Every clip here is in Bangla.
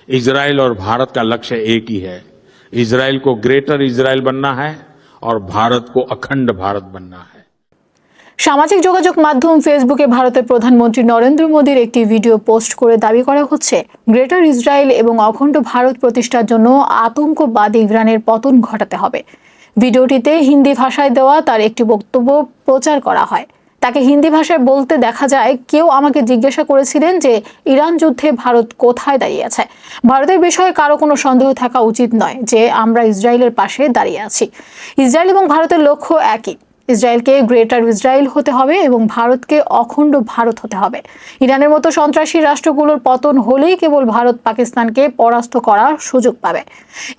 इजराइल और भारत का लक्ष्य एक ही है। इजराइल को ग्रेटर इजराइल बनना है और भारत को अखंड भारत बनना है। সামাজিক যোগাযোগ মাধ্যম ফেসবুকে ভারতের প্রধানমন্ত্রী নরেন্দ্র মোদীর একটি ভিডিও পোস্ট করে দাবি করা হচ্ছে গ্রেটার ইসরায়েল এবং অখণ্ড ভারত প্রতিষ্ঠার জন্য আতঙ্কবাদী ইরানের পতন ঘটাতে হবে। ভিডিওটিতে হিন্দি ভাষায় দেওয়া তার একটি বক্তব্য প্রচার করা হয়। তাকে হিন্দি ভাষায় বলতে দেখা যায়, কেউ আমাকে জিজ্ঞাসা করেছিলেন যে ইরান যুদ্ধে ভারত কোথায় দাঁড়িয়ে আছে। ভারতের বিষয়ে কারো কোনো সন্দেহ থাকা উচিত নয় যে আমরা ইসরায়েলের পাশে দাঁড়িয়ে আছি। ইসরায়েল এবং ভারতের লক্ষ্য একই। ইসরায়েলকে গ্রেটার ইসরায়েল হতে হবে এবং ভারতকে অখণ্ড ভারত হতে হবে। ইরানের মতো সন্ত্রাসী রাষ্ট্রগুলোর পতন হলেই কেবল ভারত পাকিস্তানকে পরাস্ত করার সুযোগ পাবে।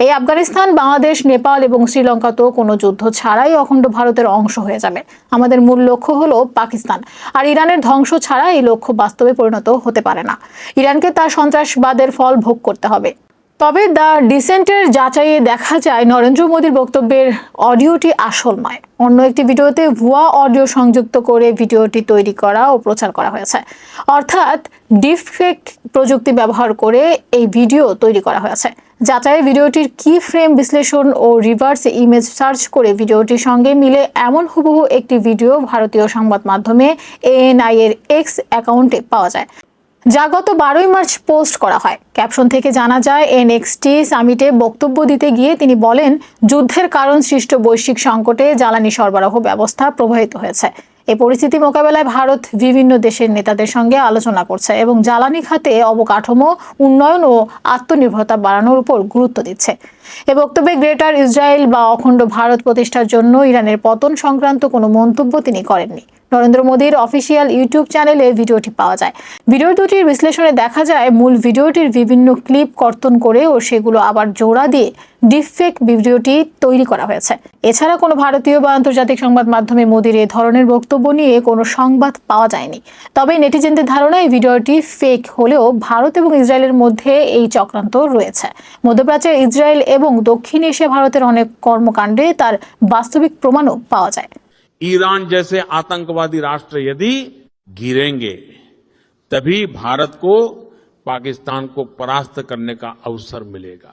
এই আফগানিস্তান, বাংলাদেশ, নেপাল এবং শ্রীলঙ্কা তো কোনো যুদ্ধ ছাড়াই অখণ্ড ভারতের অংশ হয়ে যাবে। আমাদের মূল লক্ষ্য হলো পাকিস্তান, আর ইরানের ধ্বংস ছাড়া এই লক্ষ্য বাস্তবে পরিণত হতে পারে না। ইরানকে তার সন্ত্রাসবাদের ফল ভোগ করতে হবে। তবে দ্য ডিসেন্টের যাচাইয়ে দেখা যায় নরেন্দ্র মোদীর বক্তব্যের অডিওটি আসল নয়। অন্য একটি ভিডিওতে ভুয়া অডিও সংযুক্ত করে ভিডিওটি তৈরি করা ও প্রচার করা হয়েছে। অর্থাৎ ডিপফেক প্রযুক্তি ব্যবহার করে এই ভিডিও তৈরি করা হয়েছে। যাচাইয়ে ভিডিওটির কি ফ্রেম বিশ্লেষণ ও রিভার্স ইমেজ সার্চ করে ভিডিওটির সঙ্গে মিলে এমন হুবহু একটি ভিডিও ভারতীয় সংবাদ মাধ্যমে ANI এর এক্স অ্যাকাউন্টে পাওয়া যায়, যা গত 12 মার্চ পোস্ট করা হয়। ক্যাপশন থেকে জানা যায়, NXT সামিটে বক্তব্য দিতে গিয়ে তিনি বলেন, যুদ্ধের কারণ সৃষ্ট বৈশ্বিক সংকটে জ্বালানি সরবরাহ ব্যবস্থা প্রভাবিত হয়েছে। এই পরিস্থিতি মোকাবেলায় ভারত বিভিন্ন দেশের নেতাদের সঙ্গে আলোচনা করছে এবং জ্বালানি খাতে অবকাঠামো উন্নয়ন ও আত্মনির্ভরতা বাড়ানোর উপর গুরুত্ব দিচ্ছে। এ বক্তব্যে গ্রেটার ইসরায়েল বা অখণ্ড ভারত প্রতিষ্ঠার জন্য ইরানের পতন সংক্রান্ত কোনো মন্তব্য তিনি করেননি। নরেন্দ্র মোদীর অফিসিয়াল ইউটিউব চ্যানেলে ভিডিওটি পাওয়া যায়। ভিডিও দুটির বিশ্লেষণে দেখা যায়, মূল ভিডিওটির বিভিন্ন ক্লিপ কর্তন করে ও সেগুলো আবার জোড়া দিয়ে ডিপফেক ভিডিওটি তৈরি করা হয়েছে। এছাড়া কোনো ভারতীয় বা আন্তর্জাতিক সংবাদ মাধ্যমে মোদীর এই ধরনের বক্তব্য নিয়ে কোনো সংবাদ পাওয়া যায়নি। তবে নেটিজেনদের ধারণা এই ভিডিওটি ফেক হলেও ভারত এবং ইসরায়েলের মধ্যে এই চক্রান্ত রয়েছে। মধ্যপ্রাচ্যে ইসরায়েল এবং দক্ষিণ এশিয়া ভারতের অনেক কর্মকাণ্ডে তার বাস্তবিক প্রমাণও পাওয়া যায়। ईरान जैसे आतंकवादी राष्ट्र यदि गिरेंगे तभी भारत को पाकिस्तान को परास्त करने का अवसर मिलेगा।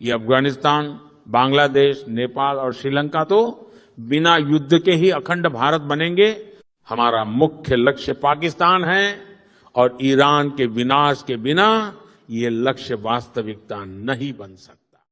ये अफगानिस्तान, बांग्लादेश, नेपाल और श्रीलंका तो बिना युद्ध के ही अखंड भारत बनेंगे। हमारा मुख्य लक्ष्य पाकिस्तान है और ईरान के विनाश के बिना ये लक्ष्य वास्तविकता नहीं बन सकता।